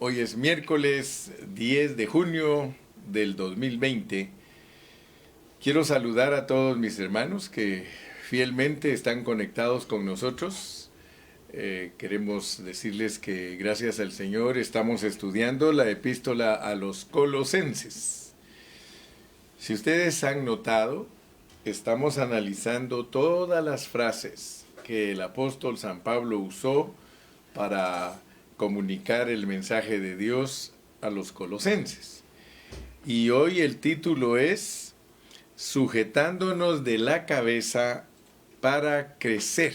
Hoy es miércoles 10 de junio del 2020. Quiero saludar a todos mis hermanos que fielmente están conectados con nosotros. Queremos decirles que gracias al Señor estamos estudiando la epístola a los Colosenses. Si ustedes han notado, estamos analizando todas las frases que el apóstol San Pablo usó para comunicar el mensaje de Dios a los colosenses. Y hoy el título es Sujetándonos de la cabeza para crecer.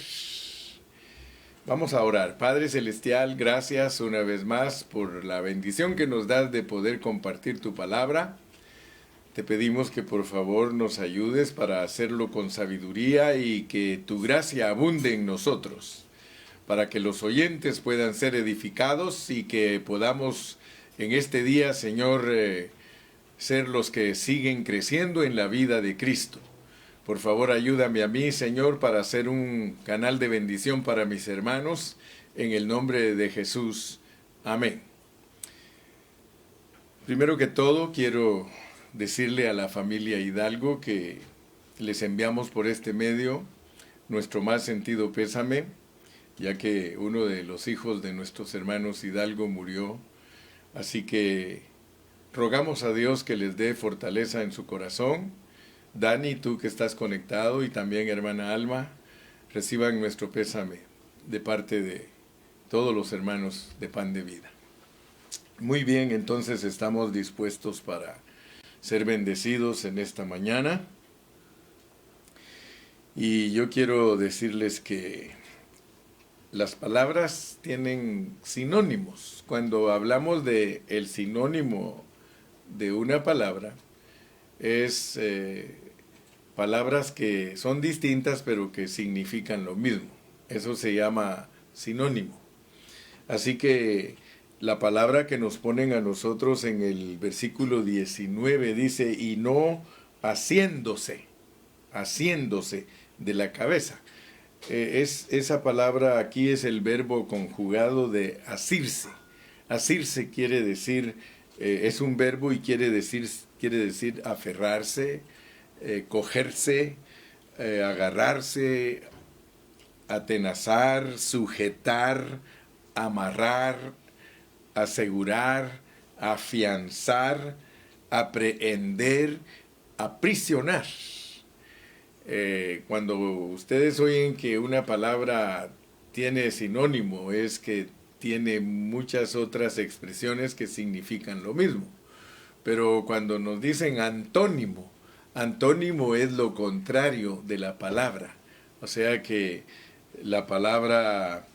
Vamos a orar. Padre Celestial, gracias una vez más por la bendición que nos das de poder compartir tu palabra. Te pedimos que por favor nos ayudes para hacerlo con sabiduría y que tu gracia abunde en nosotros, para que los oyentes puedan ser edificados y que podamos en este día, Señor, ser los que siguen creciendo en la vida de Cristo. Por favor, ayúdame a mí, Señor, para ser un canal de bendición para mis hermanos, en el nombre de Jesús. Amén. Primero que todo, quiero decirle a la familia Hidalgo que les enviamos por este medio nuestro más sentido pésame, ya que uno de los hijos de nuestros hermanos Hidalgo murió. Así que rogamos a Dios que les dé fortaleza en su corazón. Dani, tú que estás conectado, y también hermana Alma, reciban nuestro pésame de parte de todos los hermanos de Pan de Vida. Muy bien, entonces estamos dispuestos para ser bendecidos en esta mañana. Y yo quiero decirles que las palabras tienen sinónimos. Cuando hablamos de el sinónimo de una palabra, es palabras que son distintas pero que significan lo mismo. Eso se llama sinónimo. Así que la palabra que nos ponen a nosotros en el versículo 19 dice, y no haciéndose de la cabeza. Esa palabra aquí es el verbo conjugado de asirse. Asirse quiere decir, es un verbo y quiere decir aferrarse, cogerse, agarrarse, atenazar, sujetar, amarrar, asegurar, afianzar, aprehender, aprisionar. Cuando ustedes oyen que una palabra tiene sinónimo, es que tiene muchas otras expresiones que significan lo mismo. Pero cuando nos dicen antónimo, antónimo es lo contrario de la palabra. O sea que la palabra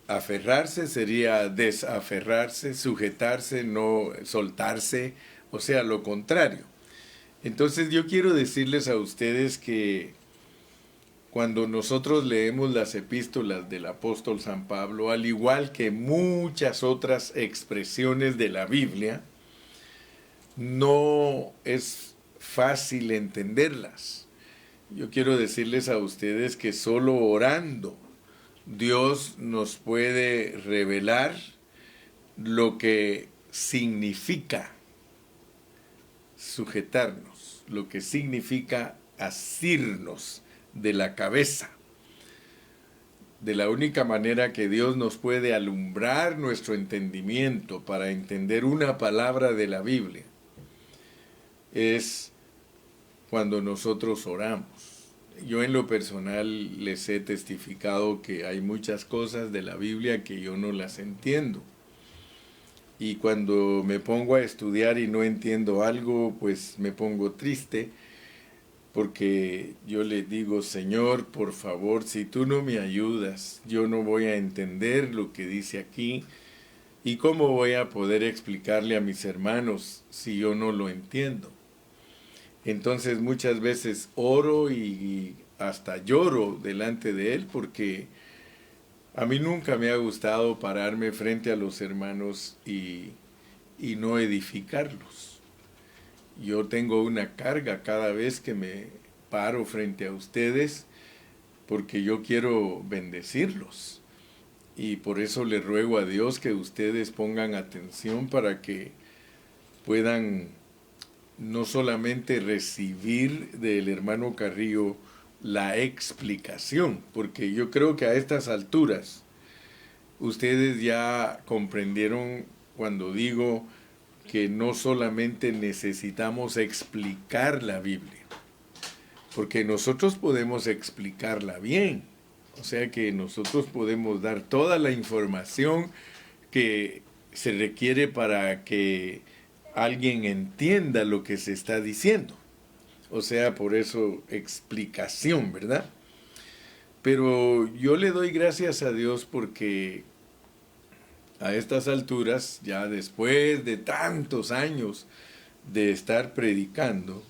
aferrarse sería desaferrarse, sujetarse, no soltarse, o sea, lo contrario. Entonces yo quiero decirles a ustedes que cuando nosotros leemos las epístolas del apóstol San Pablo, al igual que muchas otras expresiones de la Biblia, no es fácil entenderlas. Yo quiero decirles a ustedes que solo orando Dios nos puede revelar lo que significa sujetarnos, lo que significa asirnos de la cabeza. De la única manera que Dios nos puede alumbrar nuestro entendimiento para entender una palabra de la Biblia es cuando nosotros oramos. Yo en lo personal les he testificado que hay muchas cosas de la Biblia que yo no las entiendo. Y cuando me pongo a estudiar y no entiendo algo, pues me pongo triste, porque yo le digo, Señor, por favor, si tú no me ayudas, yo no voy a entender lo que dice aquí. ¿Y cómo voy a poder explicarle a mis hermanos si yo no lo entiendo? Entonces muchas veces oro y hasta lloro delante de Él, porque a mí nunca me ha gustado pararme frente a los hermanos y no edificarlos. Yo tengo una carga cada vez que me paro frente a ustedes porque yo quiero bendecirlos. y por eso le ruego a Dios que ustedes pongan atención para que puedan no solamente recibir del hermano Carrillo la explicación, porque yo creo que a estas alturas ustedes ya comprendieron cuando digo que no solamente necesitamos explicar la Biblia, porque nosotros podemos explicarla bien, o sea que nosotros podemos dar toda la información que se requiere para que alguien entienda lo que se está diciendo. O sea, por eso explicación, ¿verdad? Pero yo le doy gracias a Dios porque a estas alturas, ya después de tantos años de estar predicando,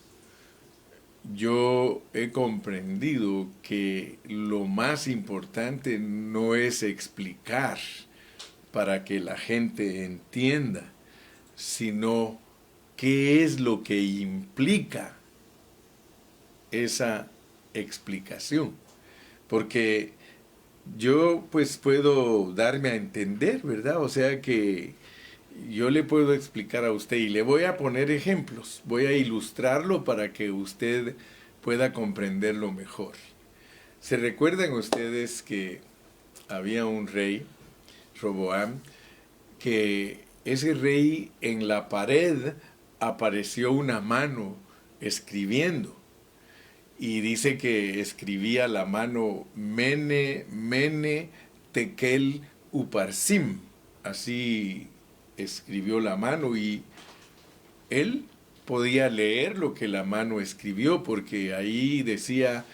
yo he comprendido que lo más importante no es explicar para que la gente entienda, sino qué es lo que implica esa explicación. Porque yo pues puedo darme a entender, ¿verdad? O sea que yo le puedo explicar a usted y le voy a poner ejemplos, voy a ilustrarlo para que usted pueda comprenderlo mejor. ¿Se recuerdan ustedes que había un rey, Roboam, que ese rey en la pared apareció una mano escribiendo? Y dice que escribía la mano Mene, Mene, Tekel, Uparsim. Así escribió la mano y él podía leer lo que la mano escribió porque ahí decía,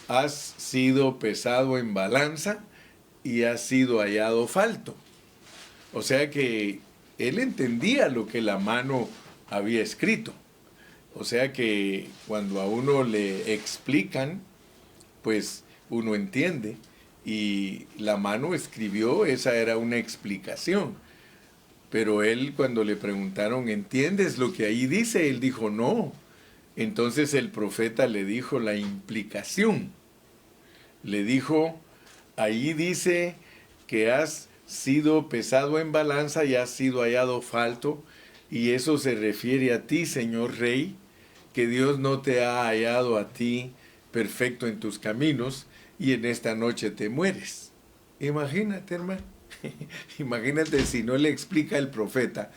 has sido pesado en balanza y has sido hallado falto. O sea que él entendía lo que la mano había escrito. O sea que cuando a uno le explican, pues uno entiende. Y la mano escribió, esa era una explicación. Pero él cuando le preguntaron, ¿entiendes lo que ahí dice? Él dijo, no. Entonces el profeta le dijo la implicación. Le dijo, ahí dice que has sido pesado en balanza y has sido hallado falto. Y eso se refiere a ti, señor rey, que Dios no te ha hallado a ti perfecto en tus caminos y en esta noche te mueres. Imagínate, hermano. Imagínate si no le explica el profeta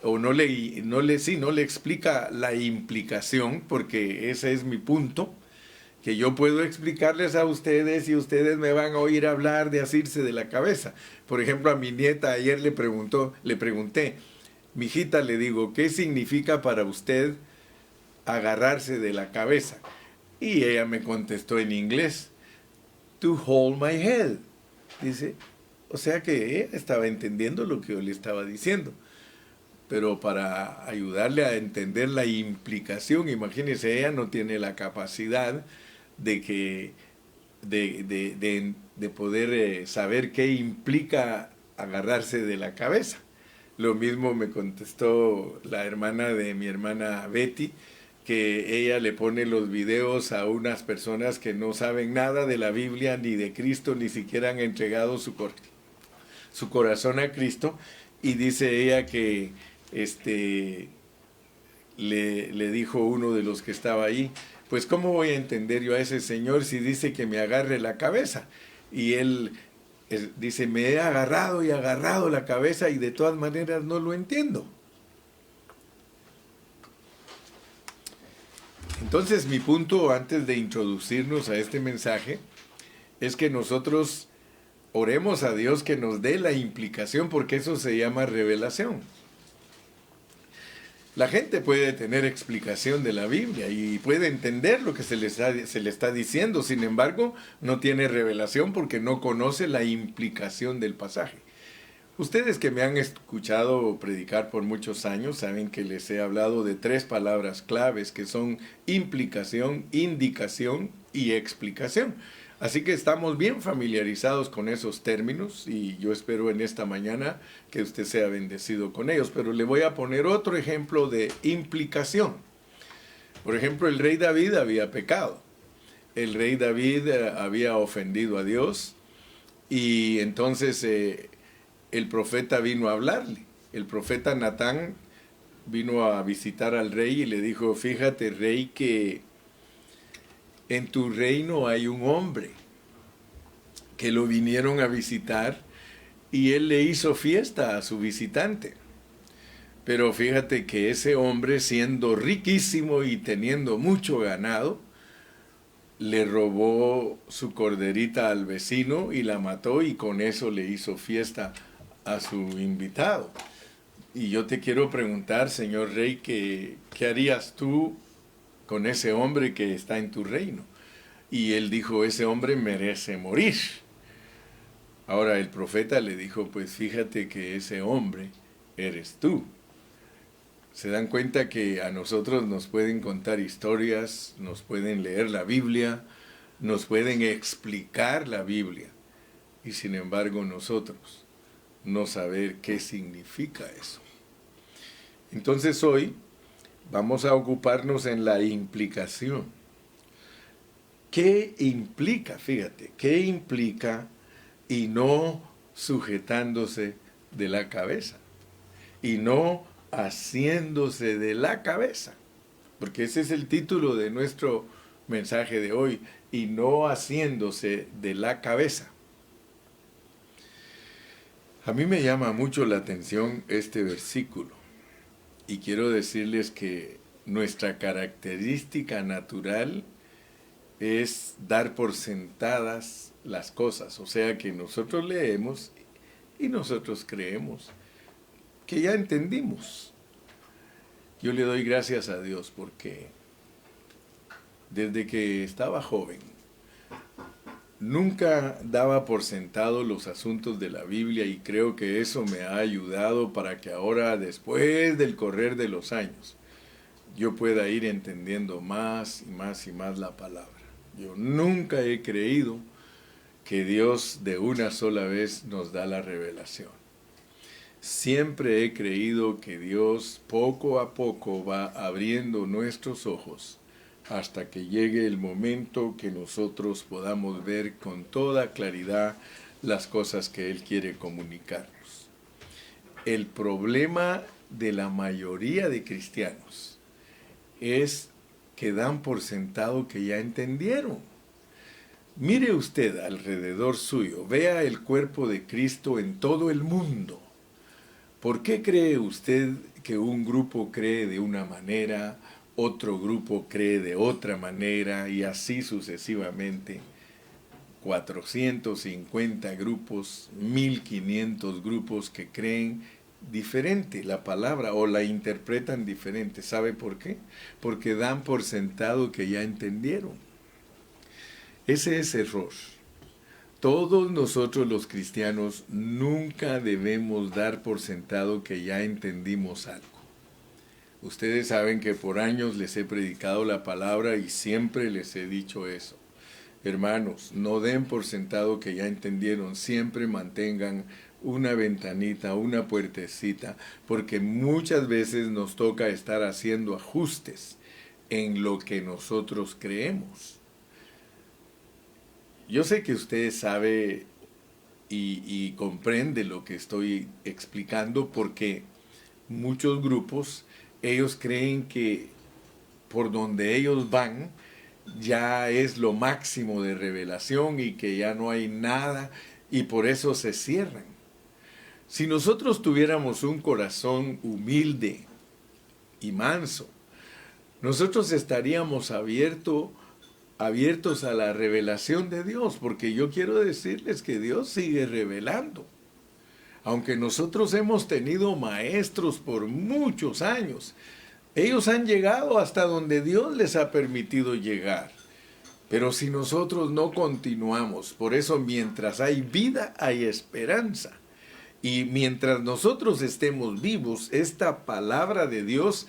o no le explica la implicación, porque ese es mi punto, que yo puedo explicarles a ustedes y ustedes me van a oír hablar de asirse de la cabeza. Por ejemplo, a mi nieta ayer le pregunté, mijita, le digo, ¿qué significa para usted agarrarse de la cabeza? Y ella me contestó en inglés, to hold my head. Dice, o sea que ella estaba entendiendo lo que yo le estaba diciendo. Pero para ayudarle a entender la implicación, imagínese, ella no tiene la capacidad de poder saber qué implica agarrarse de la cabeza. Lo mismo me contestó la hermana de mi hermana Betty, que ella le pone los videos a unas personas que no saben nada de la Biblia ni de Cristo, ni siquiera han entregado su corazón a Cristo, y dice ella que le dijo uno de los que estaba ahí, pues ¿cómo voy a entender yo a ese señor si dice que me agarre la cabeza? Y él dice, me he agarrado y agarrado la cabeza y de todas maneras no lo entiendo. Entonces mi punto antes de introducirnos a este mensaje es que nosotros oremos a Dios que nos dé la implicación, porque eso se llama revelación. La gente puede tener explicación de la Biblia y puede entender lo que se le está diciendo, sin embargo, no tiene revelación porque no conoce la implicación del pasaje. Ustedes que me han escuchado predicar por muchos años saben que les he hablado de 3 palabras claves que son implicación, indicación y explicación. Así que estamos bien familiarizados con esos términos y yo espero en esta mañana que usted sea bendecido con ellos. Pero le voy a poner otro ejemplo de implicación. Por ejemplo, el rey David había pecado. El rey David había ofendido a Dios Y entonces el profeta vino a hablarle. El profeta Natán vino a visitar al rey y le dijo, fíjate, rey, que en tu reino hay un hombre que lo vinieron a visitar y él le hizo fiesta a su visitante. Pero fíjate que ese hombre, siendo riquísimo y teniendo mucho ganado, le robó su corderita al vecino y la mató, y con eso le hizo fiesta a su invitado. Y yo te quiero preguntar, señor rey, ¿qué harías tú con ese hombre que está en tu reino? Y él dijo, ese hombre merece morir. Ahora el profeta le dijo, pues fíjate que ese hombre eres tú. Se dan cuenta que a nosotros nos pueden contar historias, nos pueden leer la Biblia, nos pueden explicar la Biblia, y sin embargo nosotros no saber qué significa eso. Entonces hoy vamos a ocuparnos en la implicación. ¿Qué implica? Fíjate, ¿qué implica? Y no sujetándose de la cabeza, y no haciéndose de la cabeza, porque ese es el título de nuestro mensaje de hoy, y no haciéndose de la cabeza. A mí me llama mucho la atención este versículo, y quiero decirles que nuestra característica natural es dar por sentadas las cosas, o sea que nosotros leemos y nosotros creemos que ya entendimos. Yo le doy gracias a Dios porque desde que estaba joven nunca daba por sentado los asuntos de la Biblia, y creo que eso me ha ayudado para que ahora, después del correr de los años, yo pueda ir entendiendo más y más y más la palabra. Yo nunca he creído que Dios de una sola vez nos da la revelación. Siempre he creído que Dios poco a poco va abriendo nuestros ojos hasta que llegue el momento que nosotros podamos ver con toda claridad las cosas que Él quiere comunicarnos. El problema de la mayoría de cristianos es que dan por sentado que ya entendieron. Mire usted alrededor suyo, vea el cuerpo de Cristo en todo el mundo. ¿Por qué cree usted que un grupo cree de una manera, otro grupo cree de otra manera, y así sucesivamente? 450 grupos, 1500 grupos que creen diferente la palabra o la interpretan diferente. ¿Sabe por qué? Porque dan por sentado que ya entendieron. Ese es error. Todos nosotros los cristianos nunca debemos dar por sentado que ya entendimos algo. Ustedes saben que por años les he predicado la palabra y siempre les he dicho eso. Hermanos, no den por sentado que ya entendieron, siempre mantengan una ventanita, una puertecita, porque muchas veces nos toca estar haciendo ajustes en lo que nosotros creemos. Yo sé que usted sabe y comprende lo que estoy explicando, porque muchos grupos, ellos creen que por donde ellos van ya es lo máximo de revelación y que ya no hay nada, y por eso se cierran. Si nosotros tuviéramos un corazón humilde y manso, nosotros estaríamos abiertos a la revelación de Dios, porque yo quiero decirles que Dios sigue revelando. Aunque nosotros hemos tenido maestros por muchos años, ellos han llegado hasta donde Dios les ha permitido llegar. Pero si nosotros no continuamos, por eso mientras hay vida hay esperanza. Y mientras nosotros estemos vivos, esta palabra de Dios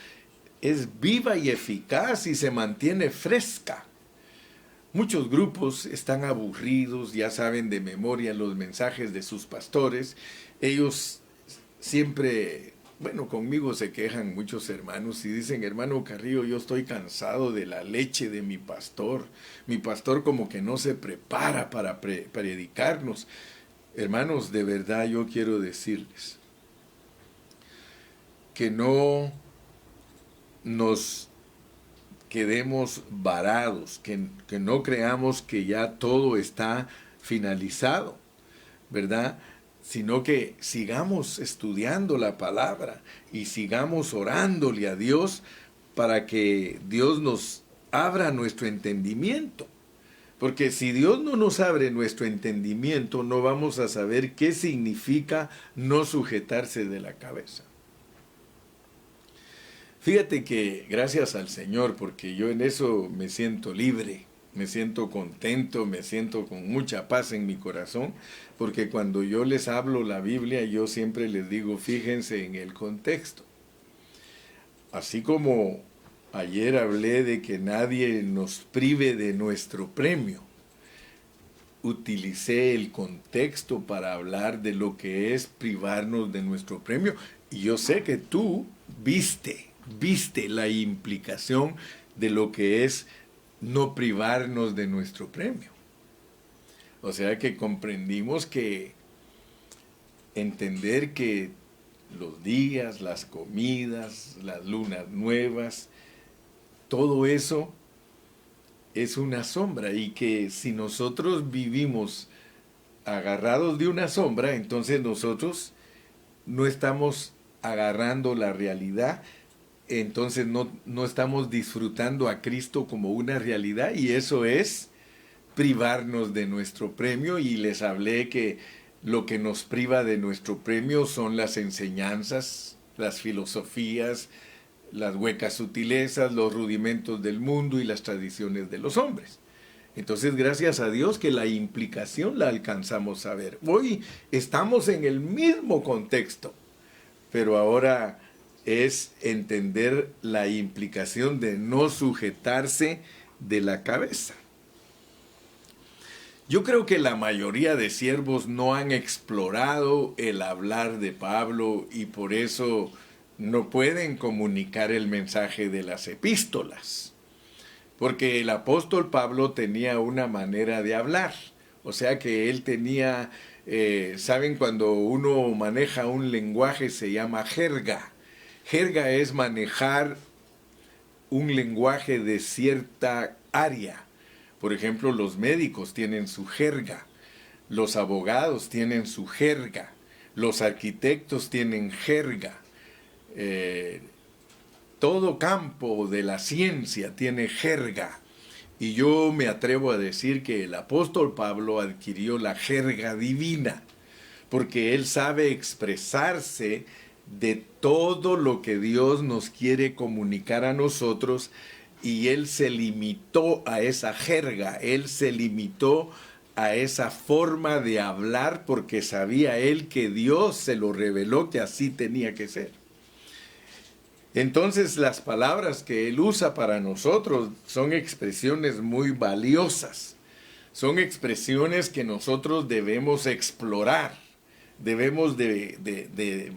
es viva y eficaz y se mantiene fresca. Muchos grupos están aburridos, ya saben de memoria los mensajes de sus pastores. Ellos siempre, conmigo se quejan muchos hermanos y dicen: hermano Carrillo, yo estoy cansado de la leche de mi pastor. Mi pastor como que no se prepara para predicarnos. Hermanos, de verdad yo quiero decirles que no nos quedemos varados, que no creamos que ya todo está finalizado, ¿verdad? Sino que sigamos estudiando la palabra y sigamos orándole a Dios para que Dios nos abra nuestro entendimiento. Porque si Dios no nos abre nuestro entendimiento, no vamos a saber qué significa no sujetarse de la cabeza. Fíjate que gracias al Señor, porque yo en eso me siento libre, me siento contento, me siento con mucha paz en mi corazón, porque cuando yo les hablo la Biblia, yo siempre les digo, fíjense en el contexto. Así como ayer hablé de que nadie nos prive de nuestro premio, utilicé el contexto para hablar de lo que es privarnos de nuestro premio, y yo sé que tú viste la implicación de lo que es no privarnos de nuestro premio. O sea que comprendimos que entender que los días, las comidas, las lunas nuevas, todo eso es una sombra, y que si nosotros vivimos agarrados de una sombra, entonces nosotros no estamos agarrando la realidad, entonces no estamos disfrutando a Cristo como una realidad, y eso es privarnos de nuestro premio. Y les hablé que lo que nos priva de nuestro premio son las enseñanzas, las filosofías, las huecas sutilezas, los rudimentos del mundo y las tradiciones de los hombres. Entonces, gracias a Dios que la implicación la alcanzamos a ver. Hoy estamos en el mismo contexto, pero ahora es entender la implicación de no sujetarse de la cabeza. Yo creo que la mayoría de siervos no han explorado el hablar de Pablo, y por eso no pueden comunicar el mensaje de las epístolas. Porque el apóstol Pablo tenía una manera de hablar. O sea que él tenía, ¿saben? Cuando uno maneja un lenguaje se llama jerga. Jerga es manejar un lenguaje de cierta área. Por ejemplo, los médicos tienen su jerga, los abogados tienen su jerga, los arquitectos tienen jerga, todo campo de la ciencia tiene jerga. Y yo me atrevo a decir que el apóstol Pablo adquirió la jerga divina, porque él sabe expresarse de todo lo que Dios nos quiere comunicar a nosotros, y él se limitó a esa jerga, él se limitó a esa forma de hablar, porque sabía él que Dios se lo reveló que así tenía que ser. Entonces las palabras que él usa para nosotros son expresiones muy valiosas, son expresiones que nosotros debemos explorar. Debemos de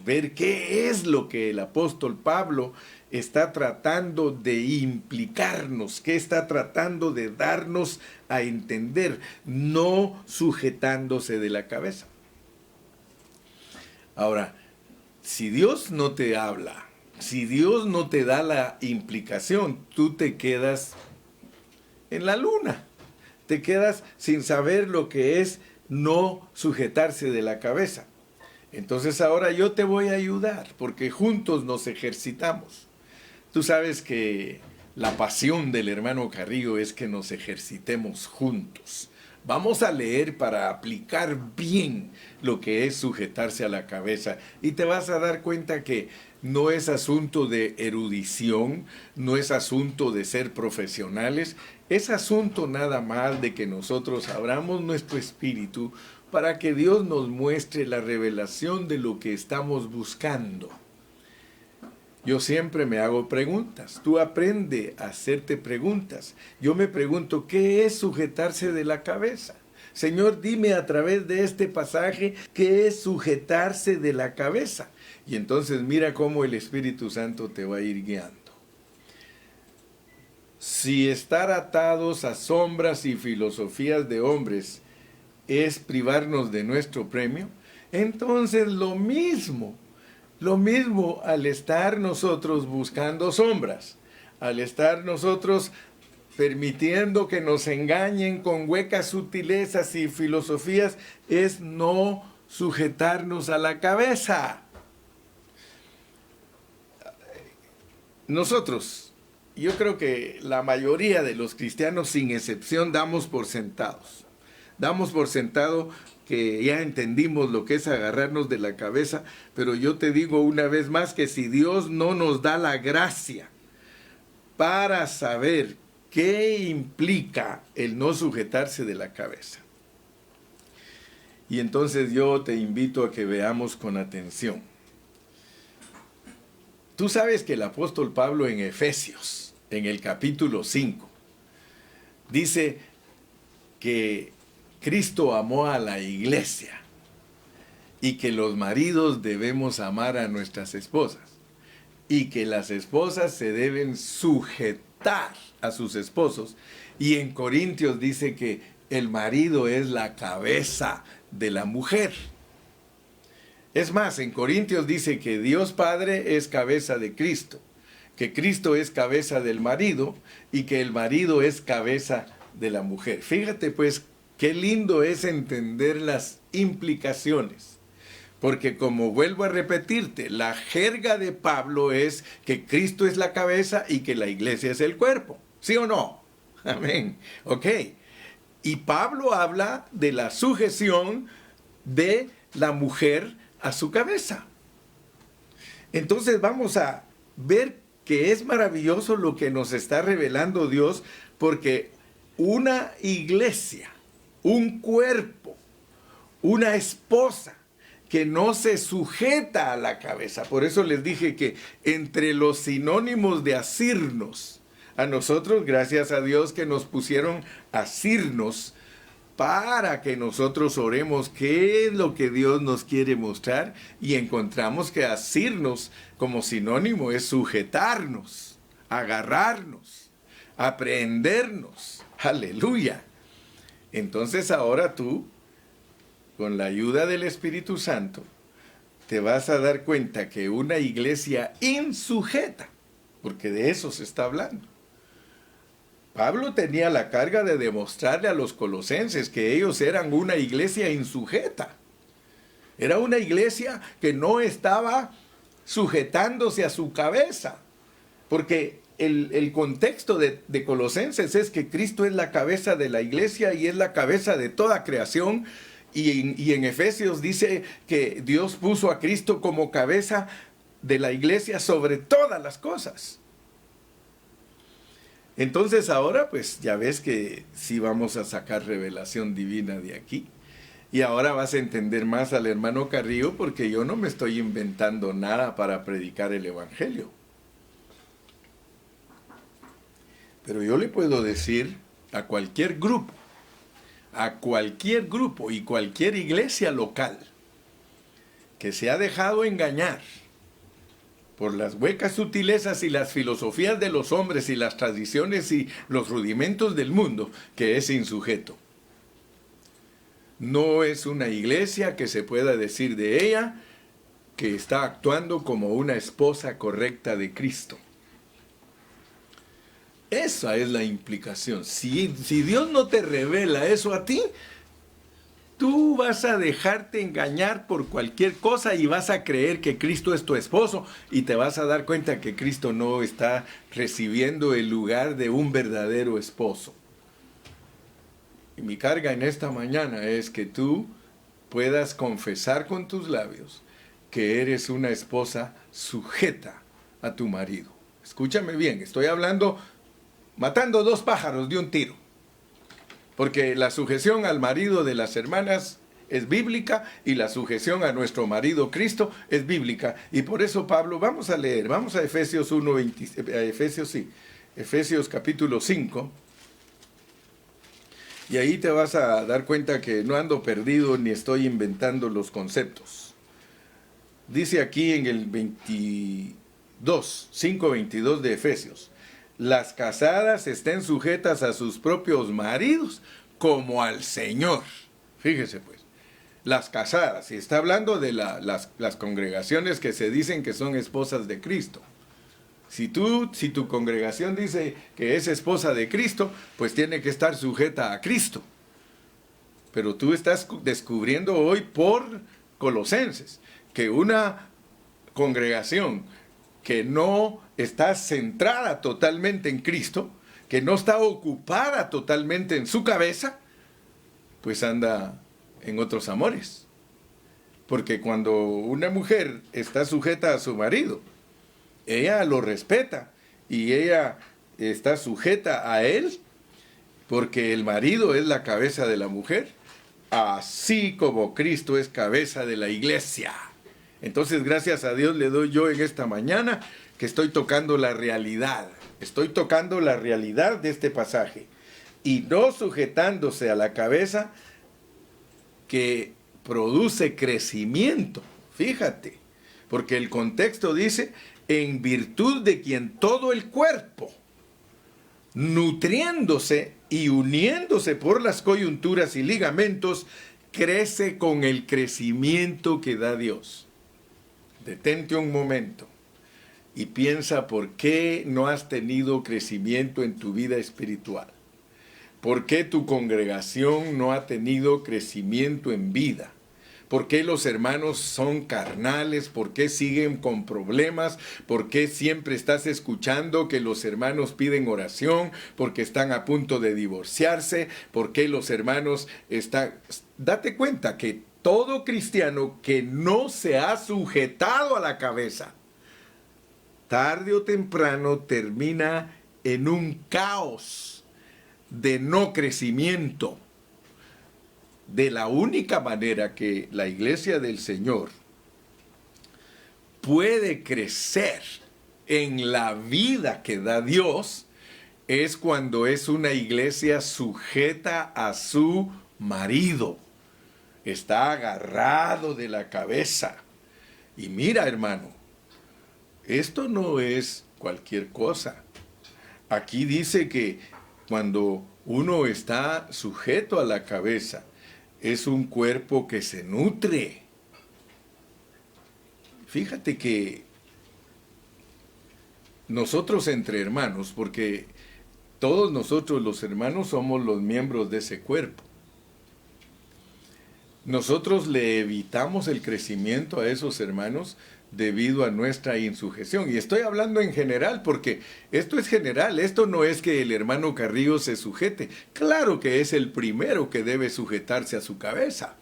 ver qué es lo que el apóstol Pablo está tratando de implicarnos, qué está tratando de darnos a entender, no sujetándose de la cabeza. Ahora, si Dios no te habla, si Dios no te da la implicación, tú te quedas en la luna, te quedas sin saber lo que es no sujetarse de la cabeza. Entonces ahora yo te voy a ayudar, porque juntos nos ejercitamos. Tú sabes que la pasión del hermano Carrillo es que nos ejercitemos juntos. Vamos a leer para aplicar bien lo que es sujetarse a la cabeza, y te vas a dar cuenta que no es asunto de erudición, no es asunto de ser profesionales, es asunto nada más de que nosotros abramos nuestro espíritu para que Dios nos muestre la revelación de lo que estamos buscando. Yo siempre me hago preguntas. Tú aprende a hacerte preguntas. Yo me pregunto, ¿qué es sujetarse de la cabeza? Señor, dime a través de este pasaje, ¿qué es sujetarse de la cabeza? Y entonces mira cómo el Espíritu Santo te va a ir guiando. Si estar atados a sombras y filosofías de hombres es privarnos de nuestro premio, entonces lo mismo al estar nosotros buscando sombras, al estar nosotros permitiendo que nos engañen con huecas sutilezas y filosofías, es no sujetarnos a la cabeza. Nosotros, yo creo que la mayoría de los cristianos, sin excepción, damos por sentados. Damos por sentado que ya entendimos lo que es agarrarnos de la cabeza, pero yo te digo una vez más que si Dios no nos da la gracia para saber qué implica el no sujetarse de la cabeza. Y entonces yo te invito a que veamos con atención. Tú sabes que el apóstol Pablo en Efesios, en el capítulo 5, dice que Cristo amó a la iglesia y que los maridos debemos amar a nuestras esposas y que las esposas se deben sujetar a sus esposos. Y en Corintios dice que el marido es la cabeza de la mujer. Es más, en Corintios dice que Dios Padre es cabeza de Cristo, que Cristo es cabeza del marido y que el marido es cabeza de la mujer. Fíjate pues qué lindo es entender las implicaciones, porque como vuelvo a repetirte, la jerga de Pablo es que Cristo es la cabeza y que la iglesia es el cuerpo. ¿Sí o no? Amén. Ok. Y Pablo habla de la sujeción de la mujer a su cabeza. Entonces vamos a ver que es maravilloso lo que nos está revelando Dios, porque una iglesia, un cuerpo, una esposa que no se sujeta a la cabeza. Por eso les dije que entre los sinónimos de asirnos, a nosotros, gracias a Dios que nos pusieron asirnos para que nosotros oremos qué es lo que Dios nos quiere mostrar, y encontramos que asirnos como sinónimo es sujetarnos, agarrarnos, aprendernos. Aleluya. Entonces ahora tú, con la ayuda del Espíritu Santo, te vas a dar cuenta que una iglesia insujeta, porque de eso se está hablando. Pablo tenía la carga de demostrarle a los colosenses que ellos eran una iglesia insujeta. Era una iglesia que no estaba sujetándose a su cabeza, porque el contexto de Colosenses es que Cristo es la cabeza de la iglesia y es la cabeza de toda creación. Y en Efesios dice que Dios puso a Cristo como cabeza de la iglesia sobre todas las cosas. Entonces ahora pues ya ves que sí vamos a sacar revelación divina de aquí. Y ahora vas a entender más al hermano Carrillo, porque yo no me estoy inventando nada para predicar el evangelio. Pero yo le puedo decir a cualquier grupo y cualquier iglesia local que se ha dejado engañar por las huecas sutilezas y las filosofías de los hombres y las tradiciones y los rudimentos del mundo, que es insujeto. No es una iglesia que se pueda decir de ella que está actuando como una esposa correcta de Cristo. Esa es la implicación. Si Dios no te revela eso a ti, tú vas a dejarte engañar por cualquier cosa y vas a creer que Cristo es tu esposo, y te vas a dar cuenta que Cristo no está recibiendo el lugar de un verdadero esposo. Y mi carga en esta mañana es que tú puedas confesar con tus labios que eres una esposa sujeta a tu marido. Escúchame bien, estoy hablando matando dos pájaros de un tiro. Porque la sujeción al marido de las hermanas es bíblica y la sujeción a nuestro marido Cristo es bíblica. Y por eso Pablo, vamos a leer, vamos a Efesios 1:20, Efesios capítulo 5. Y ahí te vas a dar cuenta que no ando perdido ni estoy inventando los conceptos. Dice aquí en el 5:22 de Efesios: las casadas estén sujetas a sus propios maridos como al Señor. Fíjese pues. Las casadas, y está hablando de las congregaciones que se dicen que son esposas de Cristo. Si tu congregación dice que es esposa de Cristo, pues tiene que estar sujeta a Cristo. Pero tú estás descubriendo hoy por Colosenses que una congregación que no está centrada totalmente en Cristo, que no está ocupada totalmente en su cabeza, pues anda en otros amores. Porque cuando una mujer está sujeta a su marido, ella lo respeta y ella está sujeta a él, porque el marido es la cabeza de la mujer, así como Cristo es cabeza de la iglesia. Entonces, gracias a Dios le doy yo en esta mañana que estoy tocando la realidad. Estoy tocando la realidad de este pasaje. Y no sujetándose a la cabeza que produce crecimiento. Fíjate, porque el contexto dice, en virtud de quien todo el cuerpo, nutriéndose y uniéndose por las coyunturas y ligamentos, crece con el crecimiento que da Dios. Detente un momento y piensa por qué no has tenido crecimiento en tu vida espiritual. ¿Por qué tu congregación no ha tenido crecimiento en vida? ¿Por qué los hermanos son carnales? ¿Por qué siguen con problemas? ¿Por qué siempre estás escuchando que los hermanos piden oración? ¿Por qué están a punto de divorciarse? ¿Por qué los hermanos están...? Date cuenta que todo cristiano que no se ha sujetado a la cabeza, tarde o temprano termina en un caos de no crecimiento. De la única manera que la iglesia del Señor puede crecer en la vida que da Dios es cuando es una iglesia sujeta a su marido. Está agarrado de la cabeza. Y mira, hermano, esto no es cualquier cosa. Aquí dice que cuando uno está sujeto a la cabeza, es un cuerpo que se nutre. Fíjate que nosotros entre hermanos, porque todos nosotros los hermanos somos los miembros de ese cuerpo, nosotros le evitamos el crecimiento a esos hermanos debido a nuestra insujeción. Y estoy hablando en general porque esto es general, esto no es que el hermano Carrillo se sujete. Claro que es el primero que debe sujetarse a su cabeza.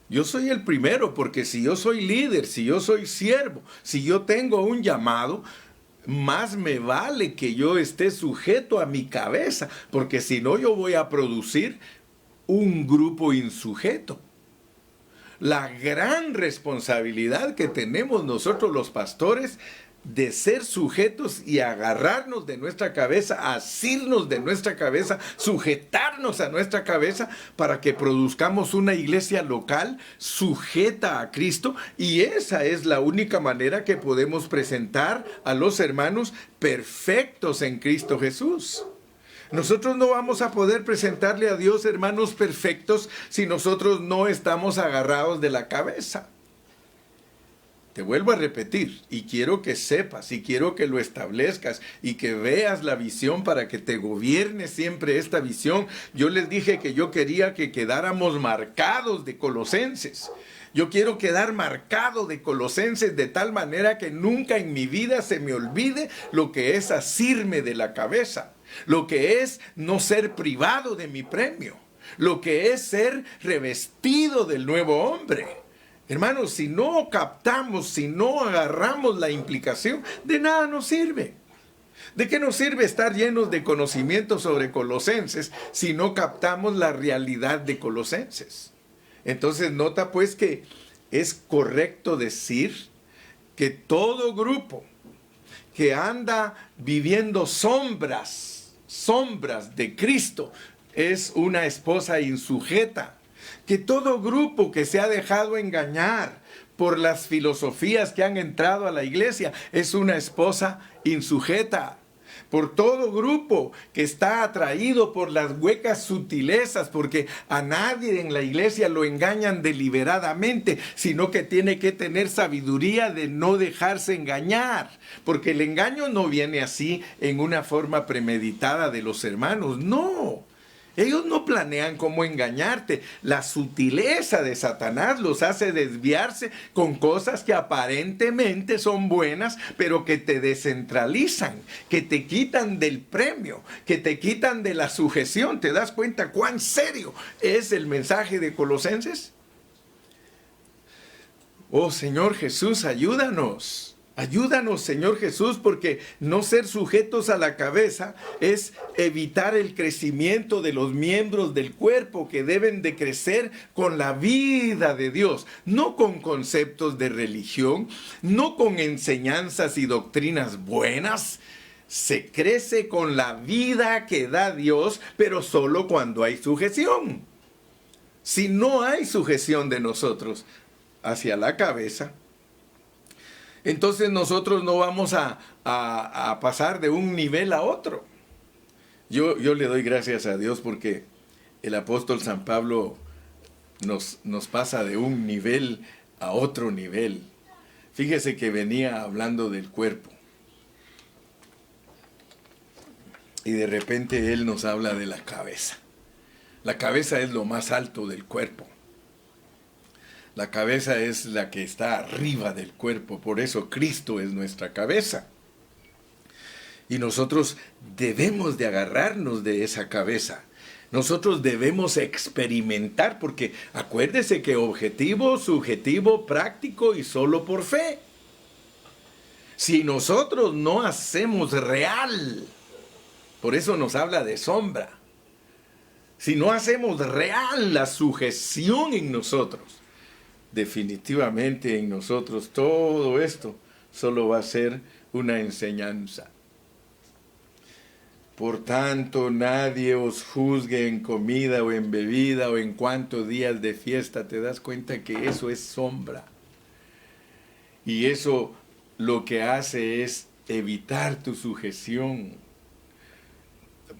Yo soy el primero porque si yo soy líder, si yo soy siervo, si yo tengo un llamado, más me vale que yo esté sujeto a mi cabeza, porque si no yo voy a producir un grupo insujeto. La gran responsabilidad que tenemos nosotros los pastores de ser sujetos y agarrarnos de nuestra cabeza, asirnos de nuestra cabeza, sujetarnos a nuestra cabeza para que produzcamos una iglesia local sujeta a Cristo, y esa es la única manera que podemos presentar a los hermanos perfectos en Cristo Jesús. Nosotros no vamos a poder presentarle a Dios hermanos perfectos si nosotros no estamos agarrados de la cabeza. Te vuelvo a repetir, y quiero que sepas, y quiero que lo establezcas, y que veas la visión para que te gobierne siempre esta visión. Yo les dije que yo quería que quedáramos marcados de Colosenses. Yo quiero quedar marcado de Colosenses de tal manera que nunca en mi vida se me olvide lo que es asirme de la cabeza, lo que es no ser privado de mi premio, lo que es ser revestido del nuevo hombre. Hermanos, si no captamos, si no agarramos la implicación, de nada nos sirve. ¿De qué nos sirve estar llenos de conocimiento sobre Colosenses si no captamos la realidad de Colosenses? Entonces nota pues que es correcto decir que todo grupo que anda viviendo sombras de Cristo es una esposa insujeta. Que todo grupo que se ha dejado engañar por las filosofías que han entrado a la iglesia es una esposa insujeta. por todo grupo que está atraído por las huecas sutilezas, porque a nadie en la iglesia lo engañan deliberadamente, sino que tiene que tener sabiduría de no dejarse engañar, porque el engaño no viene así en una forma premeditada de los hermanos, no. Ellos no planean cómo engañarte. La sutileza de Satanás los hace desviarse con cosas que aparentemente son buenas, pero que te descentralizan, que te quitan del premio, que te quitan de la sujeción. ¿Te das cuenta cuán serio es el mensaje de Colosenses? Oh Señor Jesús, ayúdanos. Ayúdanos, Señor Jesús, porque no ser sujetos a la cabeza es evitar el crecimiento de los miembros del cuerpo que deben de crecer con la vida de Dios, no con conceptos de religión, no con enseñanzas y doctrinas buenas. Se crece con la vida que da Dios, pero solo cuando hay sujeción. Si no hay sujeción de nosotros hacia la cabeza, entonces nosotros no vamos a pasar de un nivel a otro. Yo le doy gracias a Dios porque el apóstol San Pablo nos pasa de un nivel a otro nivel. Fíjese que venía hablando del cuerpo. Y de repente él nos habla de la cabeza. La cabeza es lo más alto del cuerpo. La cabeza es la que está arriba del cuerpo, por eso Cristo es nuestra cabeza. Y nosotros debemos de agarrarnos de esa cabeza. Nosotros debemos experimentar, porque acuérdese que objetivo, subjetivo, práctico y solo por fe. Si nosotros no hacemos real, por eso nos habla de sombra. Si no hacemos real la sujeción en nosotros, definitivamente en nosotros todo esto solo va a ser una enseñanza. Por tanto, nadie os juzgue en comida o en bebida o en cuántos días de fiesta. Te das cuenta que eso es sombra. Y eso lo que hace es evitar tu sujeción.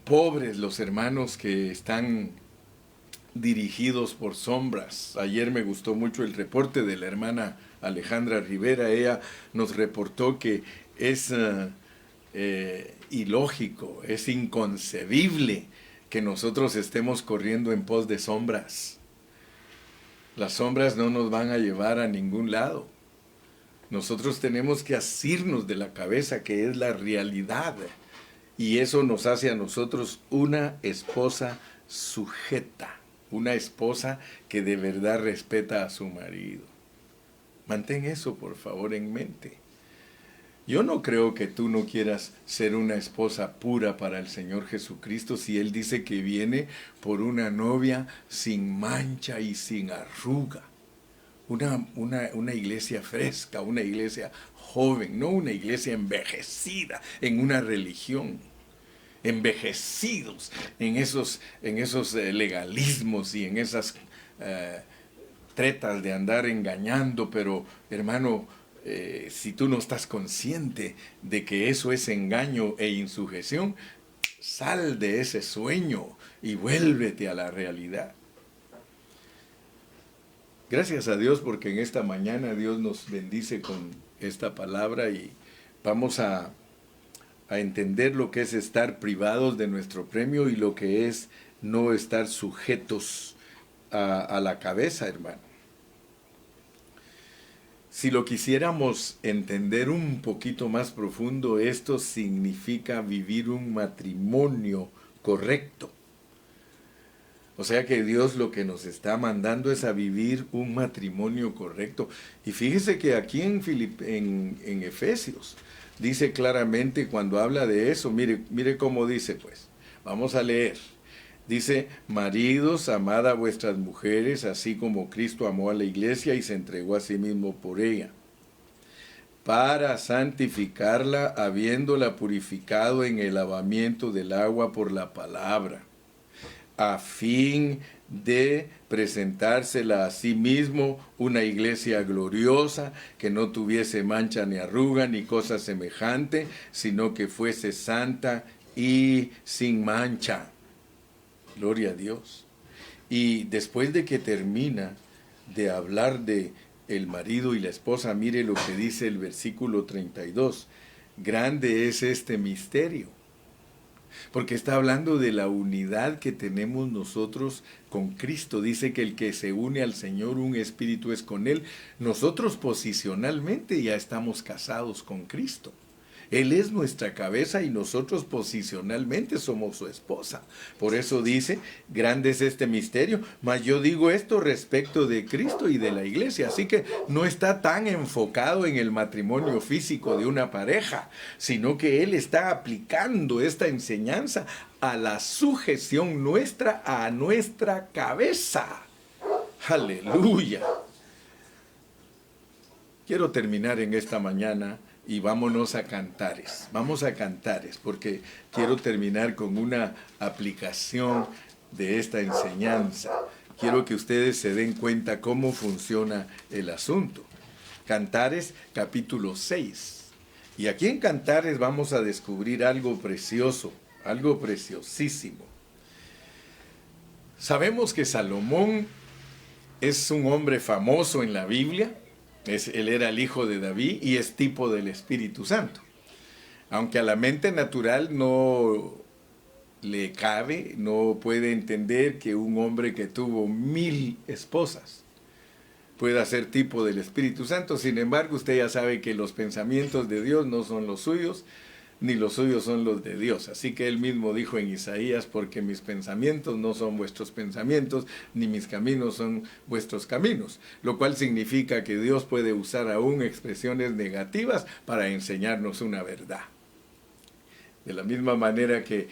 Pobres los hermanos que están dirigidos por sombras. Ayer me gustó mucho el reporte de la hermana Alejandra Rivera. Ella nos reportó que es ilógico, es inconcebible que nosotros estemos corriendo en pos de sombras. Las sombras no nos van a llevar a ningún lado. Nosotros tenemos que asirnos de la cabeza, que es la realidad, y eso nos hace a nosotros una esposa sujeta. Una esposa que de verdad respeta a su marido. Mantén eso, por favor, en mente. Yo no creo que tú no quieras ser una esposa pura para el Señor Jesucristo si Él dice que viene por una novia sin mancha y sin arruga. Una iglesia fresca, una iglesia joven, no una iglesia envejecida en una religión. Envejecidos en esos legalismos y en esas tretas de andar engañando, pero hermano, si tú no estás consciente de que eso es engaño e insujeción, sal de ese sueño y vuélvete a la realidad. Gracias a Dios porque en esta mañana Dios nos bendice con esta palabra y vamos a entender lo que es estar privados de nuestro premio y lo que es no estar sujetos a la cabeza, hermano. Si lo quisiéramos entender un poquito más profundo, esto significa vivir un matrimonio correcto. O sea que Dios lo que nos está mandando es a vivir un matrimonio correcto. Y fíjese que aquí en Efesios dice claramente cuando habla de eso, mire cómo dice pues. Vamos a leer. Dice, maridos, amad a vuestras mujeres, así como Cristo amó a la iglesia y se entregó a sí mismo por ella, para santificarla, habiéndola purificado en el lavamiento del agua por la palabra, a fin de presentársela a sí mismo una iglesia gloriosa, que no tuviese mancha ni arruga ni cosa semejante, sino que fuese santa y sin mancha. Gloria a Dios. Y después de que termina de hablar de el marido y la esposa, mire lo que dice el versículo 32. Grande es este misterio, porque está hablando de la unidad que tenemos nosotros con Cristo. Dice que el que se une al Señor, un espíritu es con Él. Nosotros posicionalmente ya estamos casados con Cristo. Él es nuestra cabeza y nosotros posicionalmente somos su esposa. Por eso dice, grande es este misterio, mas yo digo esto respecto de Cristo y de la iglesia. Así que no está tan enfocado en el matrimonio físico de una pareja, sino que Él está aplicando esta enseñanza a la sujeción nuestra a nuestra cabeza. Aleluya. Quiero terminar en esta mañana y vámonos a Cantares. Vamos a Cantares porque quiero terminar con una aplicación de esta enseñanza. Quiero que ustedes se den cuenta cómo funciona el asunto. Cantares capítulo 6. Y aquí en Cantares vamos a descubrir algo precioso, algo preciosísimo. Sabemos que Salomón es un hombre famoso en la Biblia. Él era el hijo de David y es tipo del Espíritu Santo. Aunque a la mente natural no le cabe, no puede entender que un hombre que tuvo 1000 esposas pueda ser tipo del Espíritu Santo. Sin embargo, usted ya sabe que los pensamientos de Dios no son los suyos, ni los suyos son los de Dios. Así que él mismo dijo en Isaías, porque mis pensamientos no son vuestros pensamientos, ni mis caminos son vuestros caminos. Lo cual significa que Dios puede usar aún expresiones negativas para enseñarnos una verdad. De la misma manera que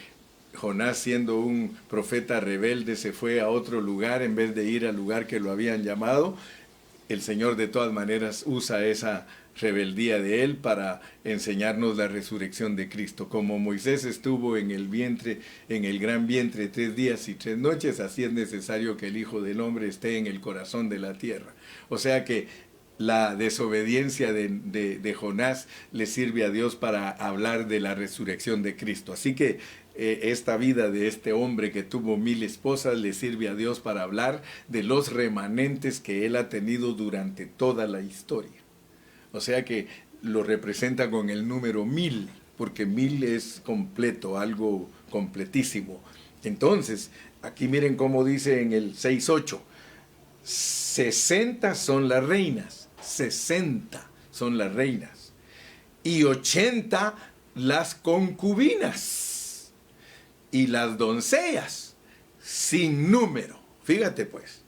Jonás, siendo un profeta rebelde, se fue a otro lugar en vez de ir al lugar que lo habían llamado, el Señor de todas maneras usa esa rebeldía de él para enseñarnos la resurrección de Cristo. Como Moisés estuvo en el vientre, en el gran vientre 3 días y 3 noches, así es necesario que el Hijo del Hombre esté en el corazón de la tierra. O sea que la desobediencia de Jonás le sirve a Dios para hablar de la resurrección de Cristo. Así que esta vida de este hombre que tuvo 1000 esposas le sirve a Dios para hablar de los remanentes que él ha tenido durante toda la historia. O sea que lo representa con el número 1000, porque 1000 es completo, algo completísimo. Entonces, aquí miren cómo dice en el 6:8, 60 son las reinas, 60 son las reinas, y 80 las concubinas, y las doncellas, sin número. Fíjate pues,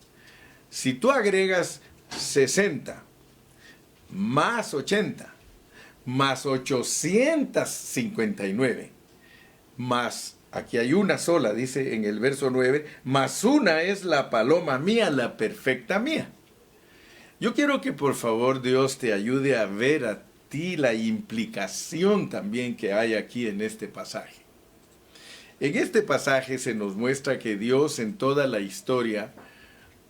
si tú agregas 60, más 80, más 859, más, aquí hay una sola, dice en el verso 9, más una es la paloma mía, la perfecta mía. Yo quiero que por favor Dios te ayude a ver a ti la implicación también que hay aquí en este pasaje. En este pasaje se nos muestra que Dios en toda la historia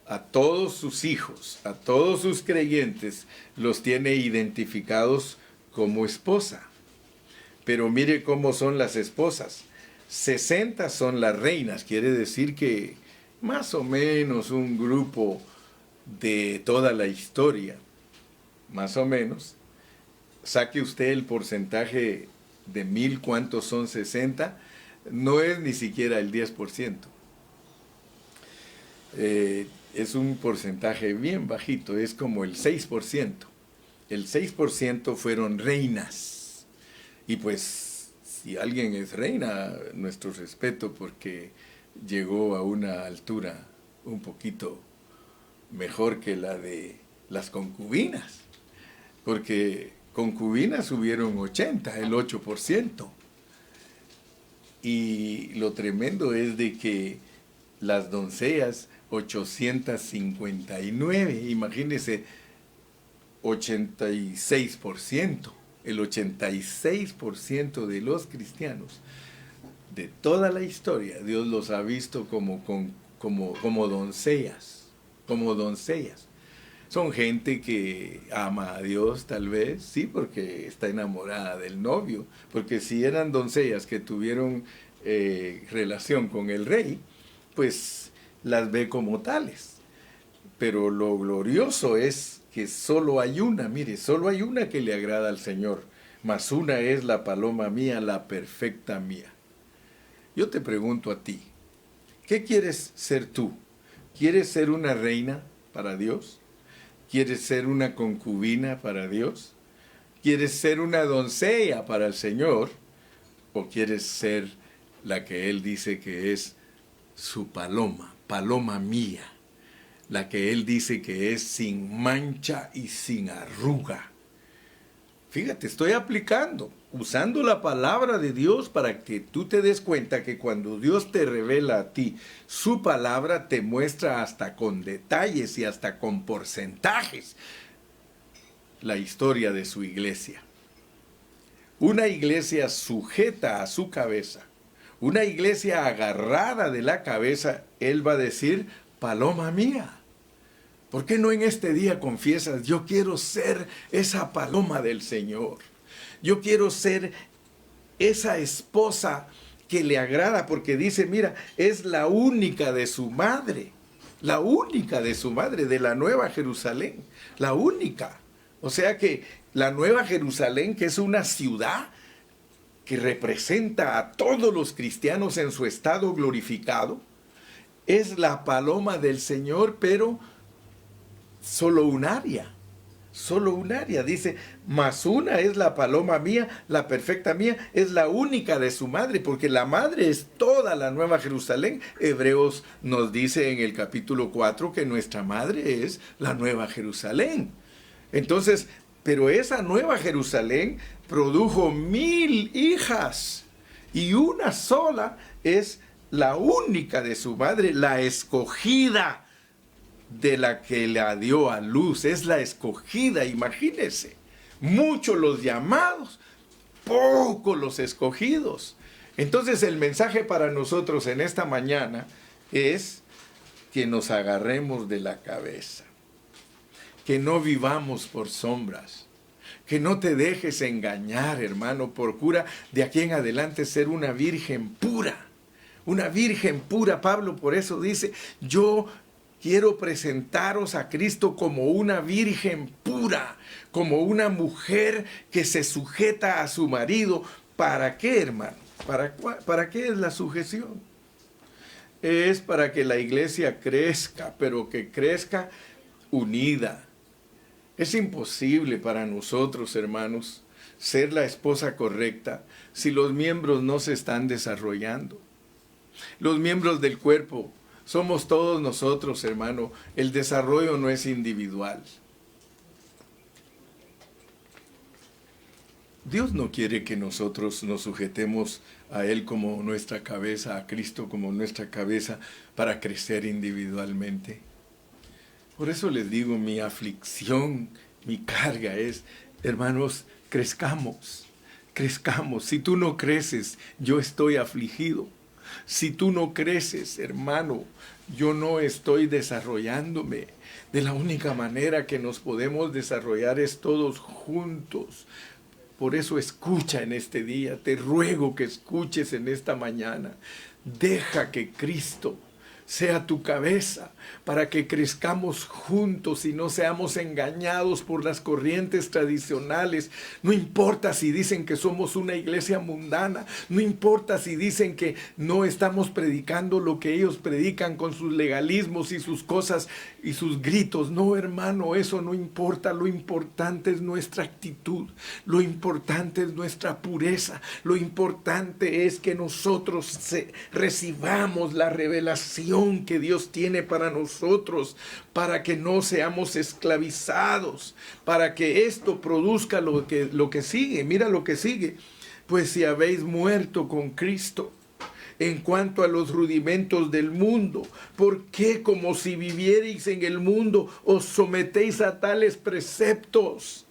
a todos sus hijos, a todos sus creyentes, los tiene identificados como esposa. Pero mire cómo son las esposas. 60 son las reinas, quiere decir que más o menos un grupo de toda la historia, más o menos. Saque usted el porcentaje de 1000, ¿cuántos son 60? No es ni siquiera el 10%. Es un porcentaje bien bajito, es como el 6%. El 6% fueron reinas. Y pues, si alguien es reina, nuestro respeto, porque llegó a una altura un poquito mejor que la de las concubinas. Porque concubinas hubieron 80, el 8%. Y lo tremendo es de que las doncellas, 859, imagínense, 86%, el 86% de los cristianos de toda la historia, Dios los ha visto como como doncellas, como doncellas. Son gente que ama a Dios tal vez, sí, porque está enamorada del novio, porque si eran doncellas que tuvieron relación con el rey, pues las ve como tales. Pero lo glorioso es que solo hay una, mire, solo hay una que le agrada al Señor, mas una es la paloma mía, la perfecta mía. Yo te pregunto a ti, ¿qué quieres ser tú? ¿Quieres ser una reina para Dios? ¿Quieres ser una concubina para Dios? ¿Quieres ser una doncella para el Señor? ¿O quieres ser la que Él dice que es su paloma, paloma mía? La que Él dice que es sin mancha y sin arruga. Fíjate, estoy aplicando, usando la palabra de Dios para que tú te des cuenta que cuando Dios te revela a ti su palabra, te muestra hasta con detalles y hasta con porcentajes la historia de su iglesia. Una iglesia sujeta a su cabeza, una iglesia agarrada de la cabeza, Él va a decir, paloma mía. ¿Por qué no en este día confiesas, yo quiero ser esa paloma del Señor? Yo quiero ser esa esposa que le agrada, porque dice, mira, es la única de su madre, la única de su madre, de la Nueva Jerusalén, la única. O sea que la Nueva Jerusalén, que es una ciudad que representa a todos los cristianos en su estado glorificado, es la paloma del Señor, pero solo un área, dice, mas una es la paloma mía, la perfecta mía, es la única de su madre, porque la madre es toda la Nueva Jerusalén. Hebreos nos dice en el capítulo 4 que nuestra madre es la Nueva Jerusalén. Entonces, pero esa Nueva Jerusalén produjo 1000 hijas, y una sola es la única de su madre, la escogida, de la que la dio a luz, es la escogida, imagínense. Muchos los llamados, pocos los escogidos. Entonces el mensaje para nosotros en esta mañana es que nos agarremos de la cabeza, que no vivamos por sombras, que no te dejes engañar, hermano. Procura de aquí en adelante ser una virgen pura, una virgen pura. Pablo por eso dice, yo quiero presentaros a Cristo como una virgen pura, como una mujer que se sujeta a su marido. ¿Para qué, hermano? ¿Para qué es la sujeción? Es para que la iglesia crezca, pero que crezca unida. Es imposible para nosotros, hermanos, ser la esposa correcta si los miembros no se están desarrollando. Los miembros del cuerpo somos todos nosotros, hermano. El desarrollo no es individual. Dios no quiere que nosotros nos sujetemos a Él como nuestra cabeza, a Cristo como nuestra cabeza, para crecer individualmente. Por eso les digo, mi aflicción, mi carga es, hermanos, crezcamos, crezcamos. Si tú no creces, yo estoy afligido. Si tú no creces, hermano, yo no estoy desarrollándome. De la única manera que nos podemos desarrollar es todos juntos. Por eso escucha en este día, te ruego que escuches en esta mañana. Deja que Cristo sea tu cabeza, para que crezcamos juntos y no seamos engañados por las corrientes tradicionales. No importa si dicen que somos una iglesia mundana, no importa si dicen que no estamos predicando lo que ellos predican con sus legalismos y sus cosas y sus gritos. No, hermano, eso no importa. Lo importante es nuestra actitud, lo importante es nuestra pureza, lo importante es que nosotros recibamos la revelación que Dios tiene para nosotros, para que no seamos esclavizados, para que esto produzca lo que sigue. Mira lo que sigue. Pues si habéis muerto con Cristo en cuanto a los rudimentos del mundo, ¿por qué como si vivierais en el mundo os sometéis a tales preceptos?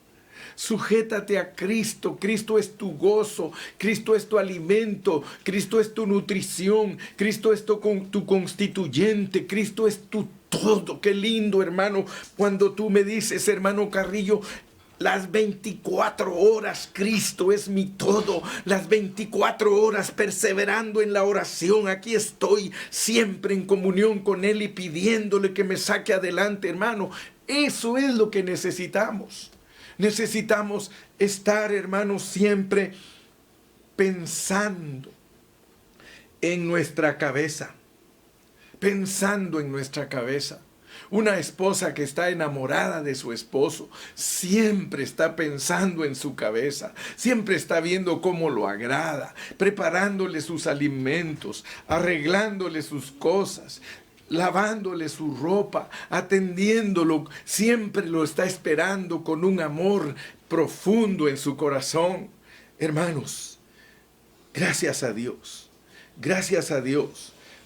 Sujétate a Cristo. Cristo es tu gozo, Cristo es tu alimento, Cristo es tu nutrición, Cristo es tu constituyente, Cristo es tu todo. Qué lindo, hermano, cuando tú me dices, hermano Carrillo, las 24 horas Cristo es mi todo. Las 24 horas perseverando en la oración. Aquí estoy siempre en comunión con Él y pidiéndole que me saque adelante, hermano. Eso es lo que necesitamos. Necesitamos estar, hermano, siempre pensando en nuestra cabeza. Pensando en nuestra cabeza. Una esposa que está enamorada de su esposo siempre está pensando en su cabeza, siempre está viendo cómo lo agrada, preparándole sus alimentos, arreglándole sus cosas, lavándole su ropa, atendiéndolo, siempre lo está esperando con un amor profundo en su corazón. Hermanos, gracias a Dios,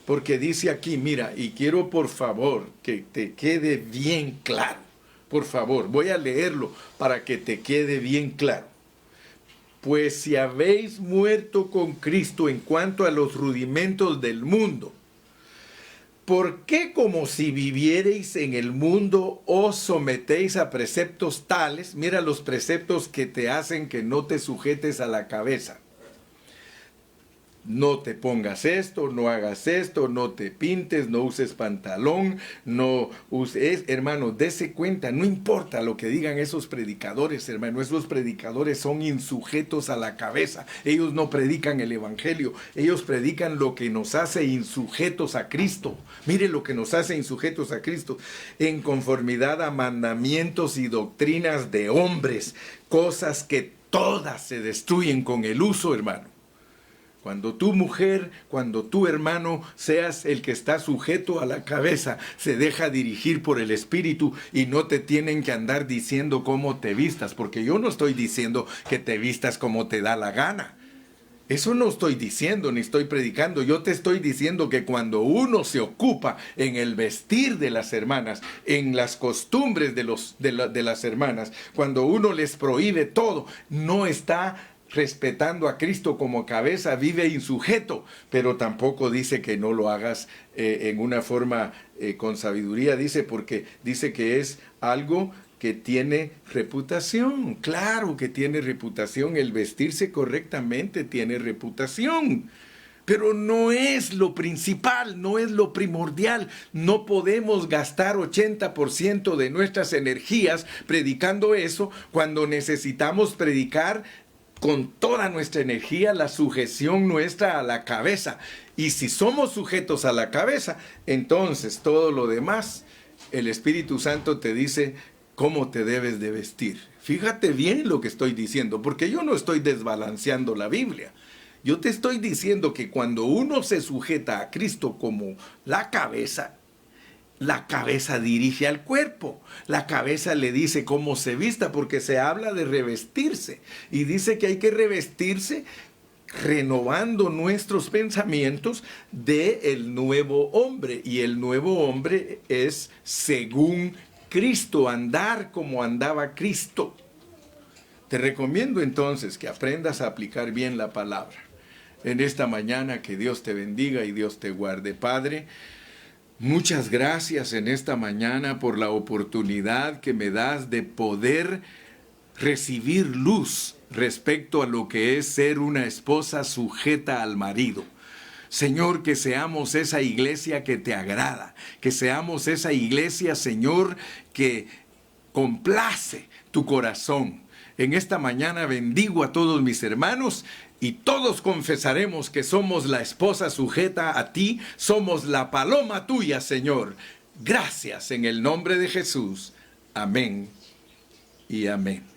porque dice aquí, mira, y quiero por favor que te quede bien claro. Por favor, voy a leerlo para que te quede bien claro. Pues si habéis muerto con Cristo en cuanto a los rudimentos del mundo, ¿por qué como si vivierais en el mundo os sometéis a preceptos tales? Mira los preceptos que te hacen que no te sujetes a la cabeza. No te pongas esto, no hagas esto, no te pintes, no uses pantalón, no uses, hermano, dése cuenta, no importa lo que digan esos predicadores, hermano, esos predicadores son insujetos a la cabeza, ellos no predican el evangelio, ellos predican lo que nos hace insujetos a Cristo. Mire lo que nos hace insujetos a Cristo, en conformidad a mandamientos y doctrinas de hombres, cosas que todas se destruyen con el uso, hermano. Cuando tu mujer, cuando tu hermano seas el que está sujeto a la cabeza, se deja dirigir por el Espíritu y no te tienen que andar diciendo cómo te vistas, porque yo no estoy diciendo que te vistas como te da la gana. Eso no estoy diciendo ni estoy predicando. Yo te estoy diciendo que cuando uno se ocupa en el vestir de las hermanas, en las costumbres de las hermanas, cuando uno les prohíbe todo, no está respetando a Cristo como cabeza, vive insujeto, pero tampoco dice que no lo hagas en una forma con sabiduría, porque dice que es algo que tiene reputación. Claro que tiene reputación, el vestirse correctamente tiene reputación, pero no es lo principal, no es lo primordial. No podemos gastar 80% de nuestras energías predicando eso cuando necesitamos predicar con toda nuestra energía la sujeción nuestra a la cabeza. Y si somos sujetos a la cabeza, entonces todo lo demás, el Espíritu Santo te dice cómo te debes de vestir. Fíjate bien lo que estoy diciendo, porque yo no estoy desbalanceando la Biblia. Yo te estoy diciendo que cuando uno se sujeta a Cristo como la cabeza dirige al cuerpo. La cabeza le dice cómo se vista, porque se habla de revestirse. Y dice que hay que revestirse renovando nuestros pensamientos del nuevo hombre. Y el nuevo hombre es según Cristo, andar como andaba Cristo. Te recomiendo entonces que aprendas a aplicar bien la palabra. En esta mañana, que Dios te bendiga y Dios te guarde. Padre, muchas gracias en esta mañana por la oportunidad que me das de poder recibir luz respecto a lo que es ser una esposa sujeta al marido. Señor, que seamos esa iglesia que te agrada, que seamos esa iglesia, Señor, que complace tu corazón. En esta mañana bendigo a todos mis hermanos y todos confesaremos que somos la esposa sujeta a ti, somos la paloma tuya, Señor. Gracias en el nombre de Jesús. Amén y amén.